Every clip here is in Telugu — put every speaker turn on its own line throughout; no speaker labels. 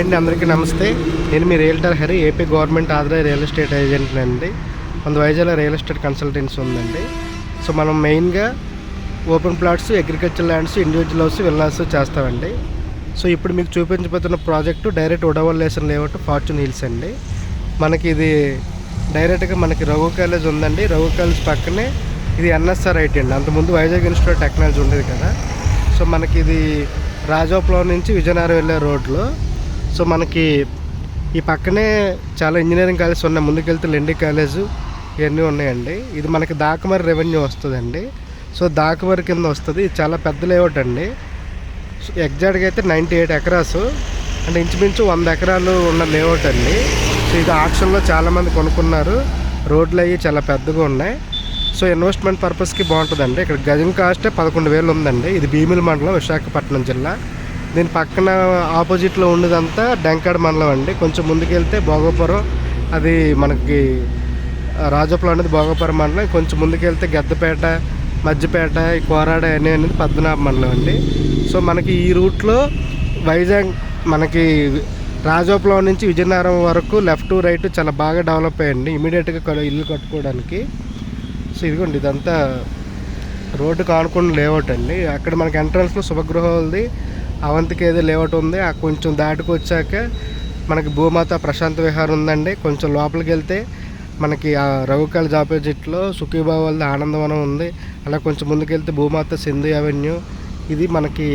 అండి, అందరికీ నమస్తే. నేను మీ realtor Hari, AP government authorised real estate agent అండి. మన వైజాగ్లో రియల్ ఎస్టేట్ కన్సల్టెన్సీ ఉందండి. సో మనం మెయిన్గా open plots, agriculture lands, individual house, villas చేస్తామండి. సో ఇప్పుడు మీకు చూపించబోతున్న ప్రాజెక్టు డైరెక్ట్ ఉడవల్లేషన్ లేఅవుట్ ఫార్చ్యూన్ హిల్స్ అండి. మనకి ఇది డైరెక్ట్గా మనకి రఘు కాలేజ్ ఉందండి. రఘు కాలేజ్ పక్కనే ఇది ఎన్ఎస్ఆర్ ఐటీ అండి. అంతకుముందు వైజాగ్ ఇన్స్టిట్యూట్ ఆఫ్ టెక్నాలజీ ఉండేది కదా. సో మనకి ఇది రాజోప్లం నుంచి విజయనగరం వెళ్ళే రోడ్లో. సో మనకి ఈ పక్కనే చాలా ఇంజనీరింగ్ కాలేజెస్ ఉన్నాయి. ముందుకెళ్తే లెండి కాలేజు ఇవన్నీ ఉన్నాయండి. ఇది మనకి దాకమరి రెవెన్యూ వస్తుందండి. సో దాకమరి కింద వస్తుంది. ఇది చాలా పెద్ద లేఅవుట్ అండి. ఎగ్జాక్ట్గా అయితే 98 ఎకరాసు అంటే ఇంచుమించు 100 ఎకరాలు ఉన్న లేఅవుట్ అండి. సో ఇది ఆక్షన్లో చాలామంది కొనుక్కున్నారు. రోడ్లు అవి చాలా పెద్దగా ఉన్నాయి. సో ఇన్వెస్ట్మెంట్ పర్పస్కి బాగుంటుందండి. ఇక్కడ గజం కాస్టే 11,000 ఉందండి. ఇది భీమిలి మండలం, విశాఖపట్నం జిల్లా. దీని పక్కన ఆపోజిట్లో ఉండేదంతా డెంకాడ్ మండలం అండి. కొంచెం ముందుకెళ్తే భోగపురం, అది మనకి రాజోపురం అనేది భోగపురం మండలం. కొంచెం ముందుకెళ్తే గద్దపేట, మధ్యపేట, కోరాడ అనేది పద్మనాభ మండలం అండి. సో మనకి ఈ రూట్లో వైజాగ్ మనకి రాజోపురం నుంచి విజయనగరం వరకు లెఫ్ట్ రైట్ చాలా బాగా డెవలప్ అయ్యండి. ఇమీడియట్గా ఇల్లు కట్టుకోవడానికి. సో ఇదిగోండి, ఇదంతా రోడ్డుకు ఆనుకున్న లేఅవుట్ అండి. అక్కడ మనకి ఎంట్రన్స్లో శుభగృహాలది అవంతికి ఏదో లేఅవుట్ ఉంది. ఆ కొంచెం దాటుకు వచ్చాక మనకి భూమాత ప్రశాంత విహారం ఉందండి. కొంచెం లోపలికి వెళ్తే మనకి ఆ రఘు కాలేజ్ ఆపోజిట్లో సుఖీబాబు ఆనందవనం ఉంది. అలా కొంచెం ముందుకెళ్తే భూమాత సింధు అవెన్యూ. ఇది మనకి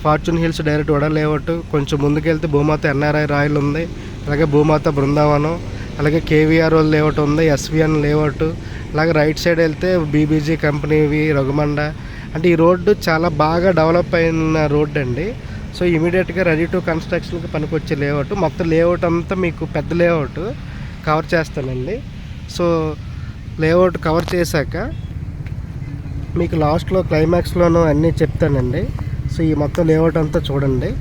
fortune hills direct vada layout. కొంచెం ముందుకెళ్తే భూమాత ఎన్ఆర్ఐ రాయల్ ఉంది. అలాగే భూమాత బృందావనం, అలాగే కేవీఆర్ లేఅవుట్ ఉంది, ఎస్విఎన్ లేఅవుట్. అలాగే రైట్ సైడ్ వెళ్తే బీబీజీ కంపెనీవి, రఘుమండ. అంటే ఈ రోడ్డు చాలా బాగా డెవలప్ అయిన రోడ్డు అండి. సో ఇమీడియట్గా రెడీ టు కన్స్ట్రక్షన్కి పనికొచ్చే లేఅవుట్. మొత్తం లేఅవుట్ అంతా మీకు పెద్ద లేఅవుట్ కవర్ చేస్తానండి. సో లేఅవుట్ కవర్ చేశాక మీకు లాస్ట్లో క్లైమాక్స్లోనూ అన్నీ చెప్తానండి. సో ఈ మొత్తం లేఅవుట్ అంతా చూడండి.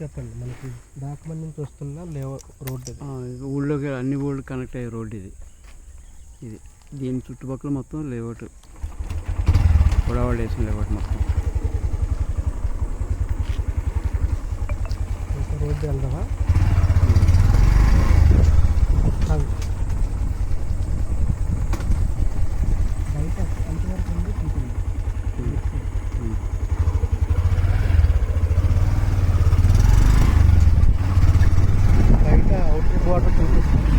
చెప్పండి, మనకి డాక్యుమెంట్ నుంచి వస్తున్న రోడ్ ఇది.
ఊళ్ళోకి అన్ని ఊళ్ళు కనెక్ట్ అయ్యే రోడ్ ఇది. దీని చుట్టుపక్కల మొత్తం లేఅవుట్, గొడవలు వేసిన లేఅవుట్ మొత్తం.
రోడ్డు వెళ్దామా? బయట ఎంతవరకు ఉంది చూపింది. బయట అవుటర్ బార్డర్ చూపిస్తుంది.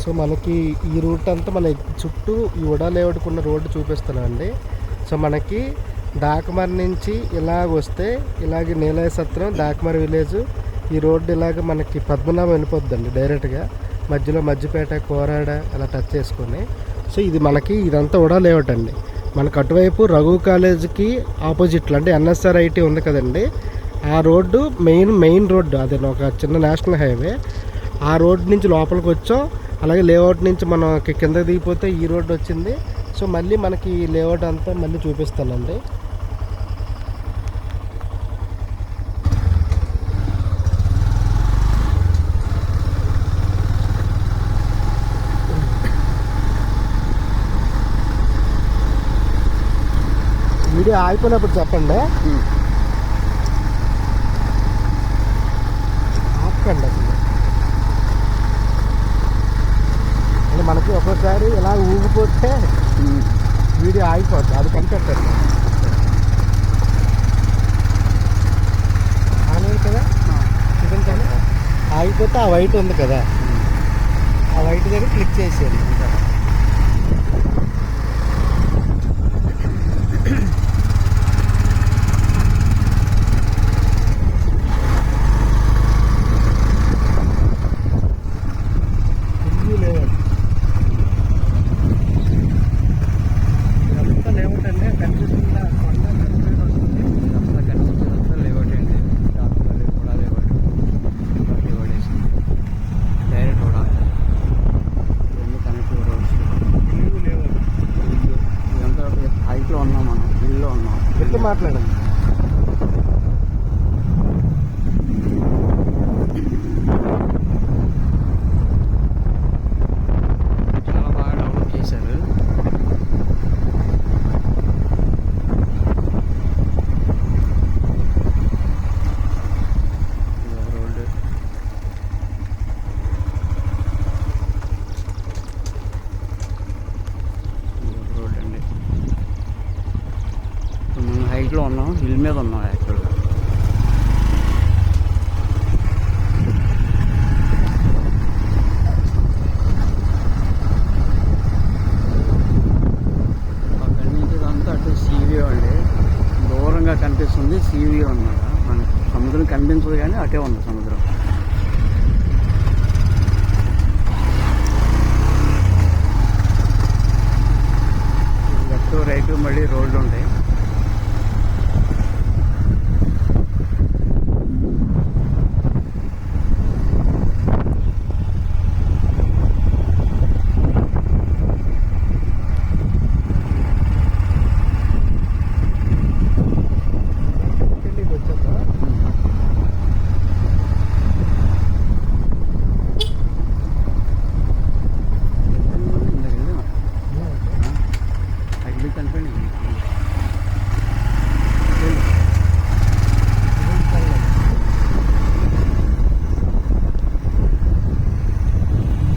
సో మనకి ఈ రూట్ అంతా మన చుట్టూ ఈ ఉడా లేఅవుట్కున్న రోడ్డు చూపిస్తున్నానండి. సో మనకి దాకమర్ నుంచి ఇలాగ వస్తే ఇలాగ నీలయ సత్రం, దాకమర్ విలేజ్, ఈ రోడ్డు ఇలాగ మనకి పద్మనాభం వెళ్ళిపోద్దండి డైరెక్ట్గా. మధ్యలో మధ్యపేట కోరాడ అలా టచ్ చేసుకొని. సో ఇది మనకి ఇదంతా కూడా లేఅవుట్ అండి. మనకు అటువైపు రఘు కాలేజీకి ఆపోజిట్లో అంటే ఎన్ఎస్ఆర్ ఐటీ ఉంది కదండి, ఆ రోడ్డు మెయిన్ రోడ్డు, అదే ఒక చిన్న నేషనల్ హైవే. ఆ రోడ్ నుంచి లోపలికి వచ్చాం. అలాగే లేఅవుట్ నుంచి మనం కిందకి దిగిపోతే ఈ రోడ్డు వచ్చింది. సో మళ్ళీ మనకి ఈ లేఅవుట్ అంతా మళ్ళీ చూపిస్తానండి. వీడియో ఆగిపోయినప్పుడు చెప్పండి, ఆపకండి అసలు. అంటే మనకి ఒక్కోసారి ఇలా ఊగిపోతే వీడియో ఆగిపోతుంది, అది కనిపెట్టండి. ఆలేదు కదా, చూడండి కదా, ఆగిపోతే ఆ వైట్ ఉంది కదా, ఆ వైట్ దగ్గర క్లిక్ చేసేది. మాట్లాడండి.
చాలా బాగా డెవలప్ చేశారు. రోడ్ రోడ్ అండి. మనం హైట్లో ఉన్నాం, హిల్ మీద ఉన్నాం యాక్చువల్గా. అక్కడి నుంచి అంతా అటు సీవ్యూ అండి, దూరంగా కనిపిస్తుంది సీవ్యూ అన్నమాట. మనకి సముద్రం కనిపించదు కానీ అటే ఉంది సముద్రం. లెఫ్ట్ రైట్ మళ్ళీ రోడ్లు ఉంటాయి.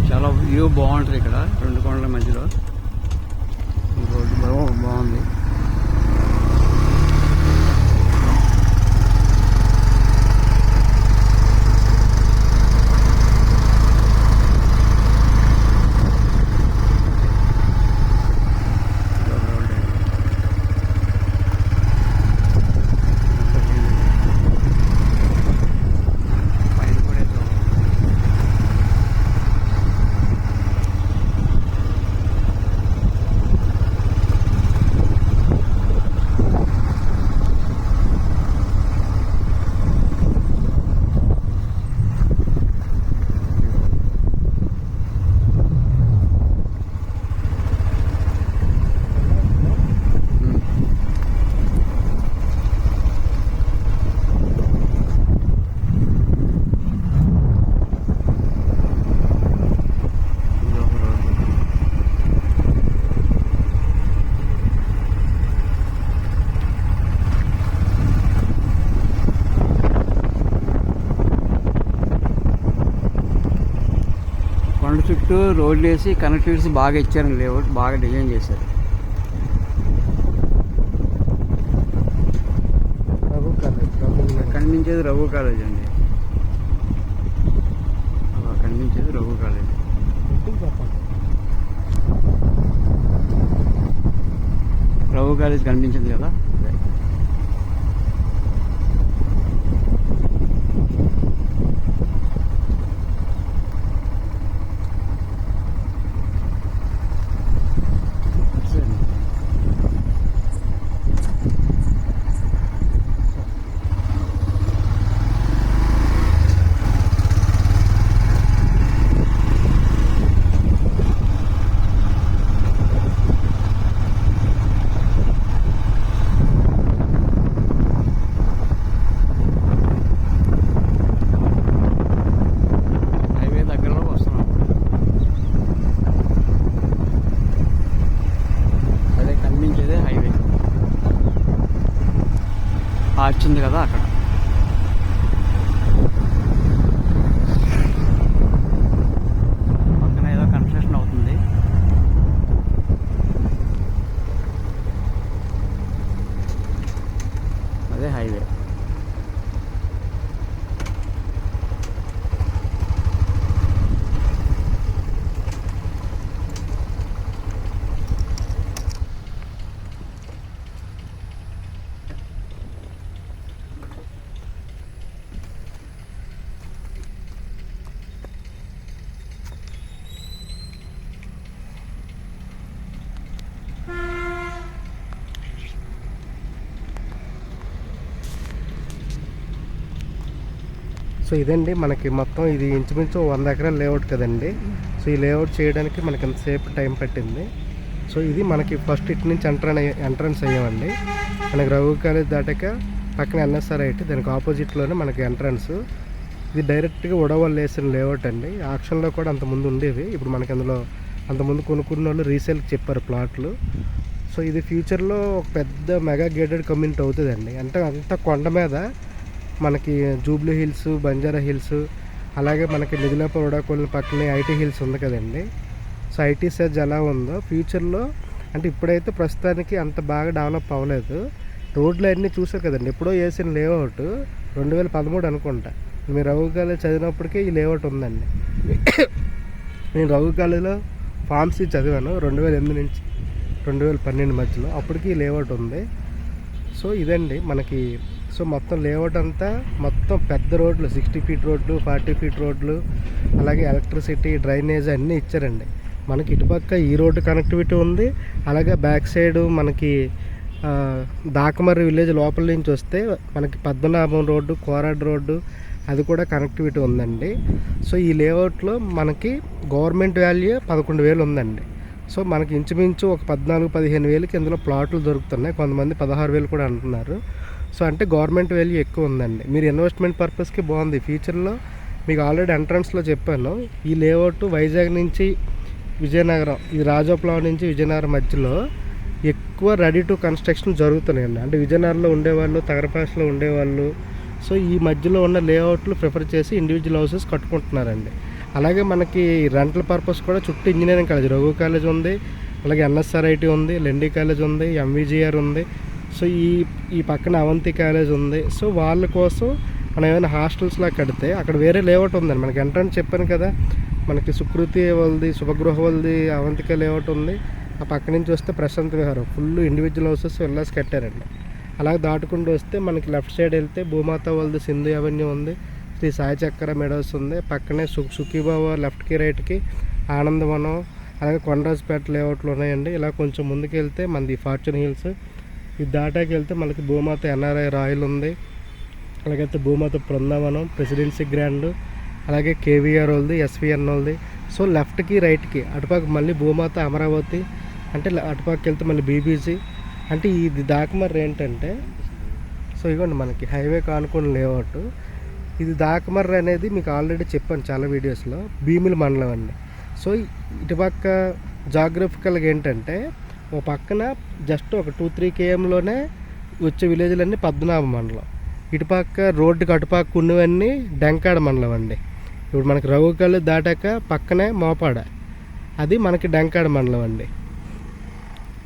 చాలా వ్యూ బాగుంటుంది ఇక్కడ, రెండు కొండల మధ్యలో ఈ రోడ్డు బాగుంది. కొండ చుట్టూ రోడ్లు వేసి కనెక్టివిటీస్ బాగా ఇచ్చారండి, లేఅవుట్ బాగా డిజైన్ చేశారు. కనిపించేది రఘు కాలేజ్ అండి, అలా కనిపించేది రఘు కాలేజ్. రఘు కాలేజ్ కనిపించింది కదా. ఆర్చ్ ఉంది కదా అక్కడ. పక్కన ఏదో కన్స్ట్రక్షన్ అవుతుంది. అదే హైవే.
సో ఇదండి మనకి మొత్తం ఇది ఇంచుమించు 100 ఎకరాల లేఅవుట్ కదండి. సో ఈ లేఅవుట్ చేయడానికి మనకి ఎంతసేపు టైం పట్టింది. సో ఇది మనకి ఫస్ట్ ఇటు నుంచి ఎంట్రన్స్ అయ్యామండి. మనకి రఘు కాలేజ్ దాటాక పక్కన ఎన్ఎస్ఆర్ ఐటీ, దానికి ఆపోజిట్లోనే మనకి ఎంట్రన్స్. ఇది డైరెక్ట్గా ఉడవల్ వేసిన లేఅవుట్ అండి. ఆక్షన్లో కూడా అంతకుముందు ఉండేవి. ఇప్పుడు మనకి అందులో అంతకుముందు కొనుక్కున్న వాళ్ళు రీసేల్కి చెప్పారు ప్లాట్లు. సో ఇది ఫ్యూచర్లో ఒక పెద్ద మెగా గేటెడ్ కమ్యూనిటీ అవుతుందండి. అంటే అంత కొండ మీద మనకి జూబ్లీ హిల్స్, బంజారా హిల్స్, అలాగే మనకి నిజలాపూర్ ఉడాకోళ్ళ పక్కనే ఐటీ హిల్స్ ఉంది కదండి. సో ఐటీ సర్జ్ ఎలా ఉందో ఫ్యూచర్లో, అంటే ఇప్పుడైతే ప్రస్తుతానికి అంత బాగా డెవలప్ అవ్వలేదు. రోడ్లు అన్నీ చూసారు కదండి, ఎప్పుడో వేసిన లేఅవుట్ 2013 అనుకుంటా. మీరు రఘు కాలేజ్ చదివినప్పటికీ ఈ లేఅవుట్ ఉందండి. నేను రఘు కాలేజ్లో ఫార్మసీ చదివాను 2008 నుంచి 2012 మధ్యలో. అప్పటికి ఈ లేఅవుట్ ఉంది. సో ఇదండి మనకి. సో మొత్తం లేఅవుట్ అంతా మొత్తం పెద్ద రోడ్లు, 60 ఫీట్ రోడ్లు, 40 ఫీట్ రోడ్లు, అలాగే ఎలక్ట్రిసిటీ, డ్రైనేజ్ అన్నీ ఇచ్చారండి. మనకి ఇటుపక్క ఈ రోడ్డు కనెక్టివిటీ ఉంది. అలాగే బ్యాక్ సైడ్ మనకి దాకమర్రి విలేజ్ లోపల నుంచి వస్తే మనకి పద్మనాభం రోడ్డు, కోరాడ్ రోడ్డు, అది కూడా కనెక్టివిటీ ఉందండి. సో ఈ లేఅవుట్లో మనకి గవర్నమెంట్ వాల్యూ 11,000 ఉందండి. సో మనకి ఇంచుమించు ఒక 14-15 వేలకి ఇందులో ప్లాట్లు దొరుకుతున్నాయి. కొంతమంది 16,000 కూడా అంటున్నారు. సో అంటే గవర్నమెంట్ వాల్యూ ఎక్కువ ఉందండి. మీరు ఇన్వెస్ట్మెంట్ పర్పస్కి బాగుంది. ఫ్యూచర్లో మీకు ఆల్రెడీ ఎంట్రన్స్లో చెప్పాను, ఈ లేఅవుట్ వైజాగ్ నుంచి విజయనగరం, ఇది రాజోప్లావ్ నుంచి విజయనగరం మధ్యలో ఎక్కువ రెడీ టు కన్స్ట్రక్షన్ జరుగుతున్నాయండి. అంటే విజయనగరంలో ఉండేవాళ్ళు, తగరపాసలో ఉండేవాళ్ళు, సో ఈ మధ్యలో ఉన్న లేఅవుట్లు ప్రిఫర్ చేసి ఇండివిజువల్ హౌసెస్ కట్టుకుంటున్నారండి. అలాగే మనకి రెంటల్ పర్పస్ కూడా చుట్టూ ఇంజనీరింగ్ కాలేజ్, రఘు కాలేజ్ ఉంది, అలాగే ఎన్ఎస్ఆర్ ఐటీ ఉంది, లెండి కాలేజ్ ఉంది, ఎంవిజిఆర్ ఉంది. సో ఈ పక్కన అవంతి కాలేజ్ ఉంది. సో వాళ్ళ కోసం మనం ఏమైనా హాస్టల్స్లా కడితే అక్కడ వేరే లేఅవుట్ ఉందండి. మనకి ఎంట్రన్స్ చెప్పాను కదా, మనకి సుకృతి వాళ్ళది, శుభగృహ వాళ్ళది అవంతిక లేఅవుట్ ఉంది. ఆ పక్క నుంచి వస్తే ప్రశాంత్ విహారం, ఫుల్ ఇండివిజువల్ హౌసెస్ విల్లాస్ కట్టారండి. అలాగే దాటుకుంటూ వస్తే మనకి లెఫ్ట్ సైడ్ వెళ్తే భూమాత వాళ్ళది సింధు అవెన్యూ ఉంది, శ్రీ సాయి చక్ర మెడోస్ ఉంది. పక్కనే సుఖీబాబా లెఫ్ట్కి రైట్కి ఆనందవనం, అలాగే కొండరాజుపేట లేఅవుట్లు ఉన్నాయండి. ఇలా కొంచెం ముందుకు వెళ్తే మనది ఫార్చ్యూన్ హిల్స్, ఇది దాటాకి వెళ్తే మనకి భూమాత ఎన్ఆర్ఐ రాయల్ ఉంది, అలాగైతే భూమాత బృందావనం, ప్రెసిడెన్సీ గ్రాండ్, అలాగే కేవీఆర్ వాళ్ళది, ఎస్విఎన్ వాళ్ళది. సో లెఫ్ట్కి రైట్కి అటుపక్క మళ్ళీ భూమాత అమరావతి, అంటే అటుపక్క వెళ్తే మళ్ళీ బీబీసీ. అంటే ఇది దాకమర్రి ఏంటంటే, సో ఇవ్వండి మనకి హైవే కానుకొని లేఅవుట్. ఇది దాకమర్రి అనేది మీకు ఆల్రెడీ చెప్పాను చాలా వీడియోస్లో, భీమిలి మండలం అండి. సో ఇటుపక్క జాగ్రఫికల్గా ఏంటంటే, ఓ పక్కన జస్ట్ ఒక 2-3 kmలోనే వచ్చే విలేజ్లన్నీ పద్మనాభ మండలం. ఇటుపక్క రోడ్డుకి అటుపక్క ఉన్నవన్నీ డెంకాడ మండలం అండి. ఇప్పుడు మనకి రఘు కాలేజ్ దాటాక పక్కనే మోపాడ, అది మనకి డెంకాడ మండలం అండి.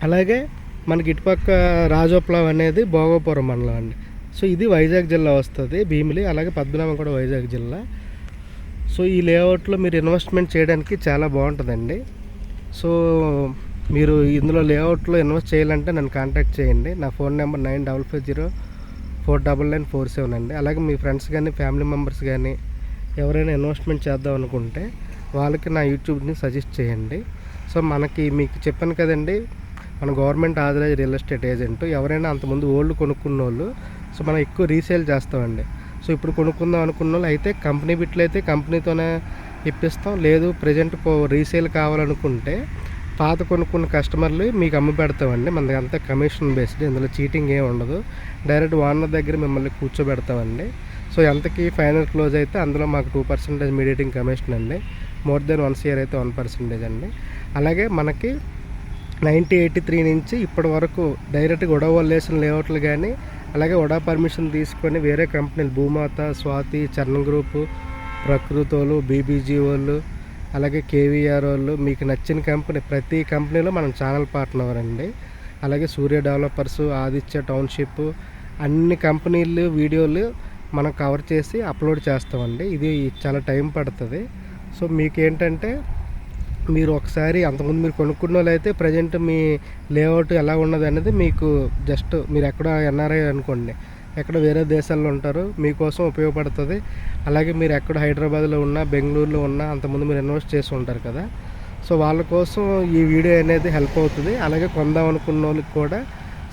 అలాగే మనకి ఇటుపక్క రాజోప్లావ్ అనేది భోగపురం మండలం అండి. సో ఇది వైజాగ్ జిల్లా వస్తుంది, భీమిలి. అలాగే పద్మనాభం కూడా వైజాగ్ జిల్లా. సో ఈ లేఅవుట్లో మీరు ఇన్వెస్ట్మెంట్ చేయడానికి చాలా బాగుంటుందండి. సో మీరు ఇందులో లేఅవుట్లో ఇన్వెస్ట్ చేయాలంటే నన్ను కాంటాక్ట్ చేయండి. నా ఫోన్ నెంబర్ 9550499947 అండి. అలాగే మీ ఫ్రెండ్స్ కానీ ఫ్యామిలీ మెంబర్స్ కానీ ఎవరైనా ఇన్వెస్ట్మెంట్ చేద్దాం అనుకుంటే వాళ్ళకి నా యూట్యూబ్ని సజెస్ట్ చేయండి. సో మనకి మీకు చెప్పాను కదండి, మన government authorise real estate agent. ఎవరైనా అంతకుముందు ఓల్డ్ కొనుక్కున్న వాళ్ళు, సో మనం ఎక్కువ రీసేల్ చేస్తామండి. సో ఇప్పుడు కొనుక్కుందాం అనుకున్న వాళ్ళు అయితే కంపెనీ బిట్లు అయితే కంపెనీతోనే ఇప్పిస్తాం. లేదు ప్రజెంట్ రీసేల్ కావాలనుకుంటే పాత కొనుక్కున్న కస్టమర్లు మీకు అమ్మి పెడతామండి. మనది అంతా కమిషన్ బేస్డ్, ఇందులో చీటింగ్ ఏమి ఉండదు. డైరెక్ట్ ఓనర్ దగ్గర మిమ్మల్ని కూర్చోబెడతామండి. సో ఎంతకి ఫైనల్ క్లోజ్ అయితే అందులో మాకు 2% మీడియేటింగ్ కమిషన్ అండి. మోర్ దెన్ 1 year అయితే 1% అండి. అలాగే మనకి 1983 నుంచి ఇప్పటి వరకు డైరెక్ట్గా గొడవ వేసిన లేఅవుట్లు కానీ, అలాగే వడా పర్మిషన్ తీసుకొని వేరే కంపెనీలు భూమాత, స్వాతి, చరణ్ గ్రూపు, ప్రకృతోలు, బీబీజీ వాళ్ళు, అలాగే కేవీఆర్ వాళ్ళు, మీకు నచ్చిన కంపెనీ ప్రతి కంపెనీలో మనం ఛానల్ పార్ట్నర్ అండి. అలాగే సూర్య డెవలపర్స్, ఆదిత్య టౌన్షిప్, అన్ని కంపెనీలు వీడియోలు మనం కవర్ చేసి అప్లోడ్ చేస్తామండి. ఇది చాలా టైం పడుతుంది. సో మీకేంటంటే మీరు ఒకసారి అంతకుముందు మీరు కొనుక్కున్న వాళ్ళు అయితే ప్రజెంట్ మీ లేఅవుట్ ఎలా ఉన్నది అనేది మీకు జస్ట్ మీరు ఎక్కడ ఎన్ఆర్ఐ అనుకోండి, ఎక్కడ వేరే దేశాల్లో ఉంటారు, మీకోసం ఉపయోగపడుతుంది. అలాగే మీరు ఎక్కడ హైదరాబాద్లో ఉన్నా, బెంగళూరులో ఉన్నా అంతకుముందు మీరు ఇన్వెస్ట్ చేసి ఉంటారు కదా, సో వాళ్ళ కోసం ఈ వీడియో అనేది హెల్ప్ అవుతుంది. అలాగే కొందాం అనుకున్న వాళ్ళకి కూడా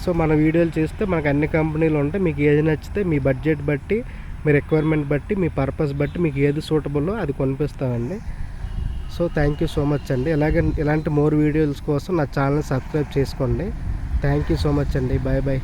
సో మన వీడియోలు చేస్తే మనకు అన్ని కంపెనీలు ఉంటాయి. మీకు ఏది నచ్చితే మీ బడ్జెట్ బట్టి, మీ రిక్వైర్మెంట్ బట్టి, మీ పర్పస్ బట్టి మీకు ఏది సూటబుల్లో అది కొనిపిస్తామండి. So thank you so much అండి. ఇలాంటి మోర్ వీడియోస్ కోసం నా ఛానల్ సబ్స్క్రైబ్ చేసుకోండి. థ్యాంక్ యూ సో మచ్ అండి. Bye bye.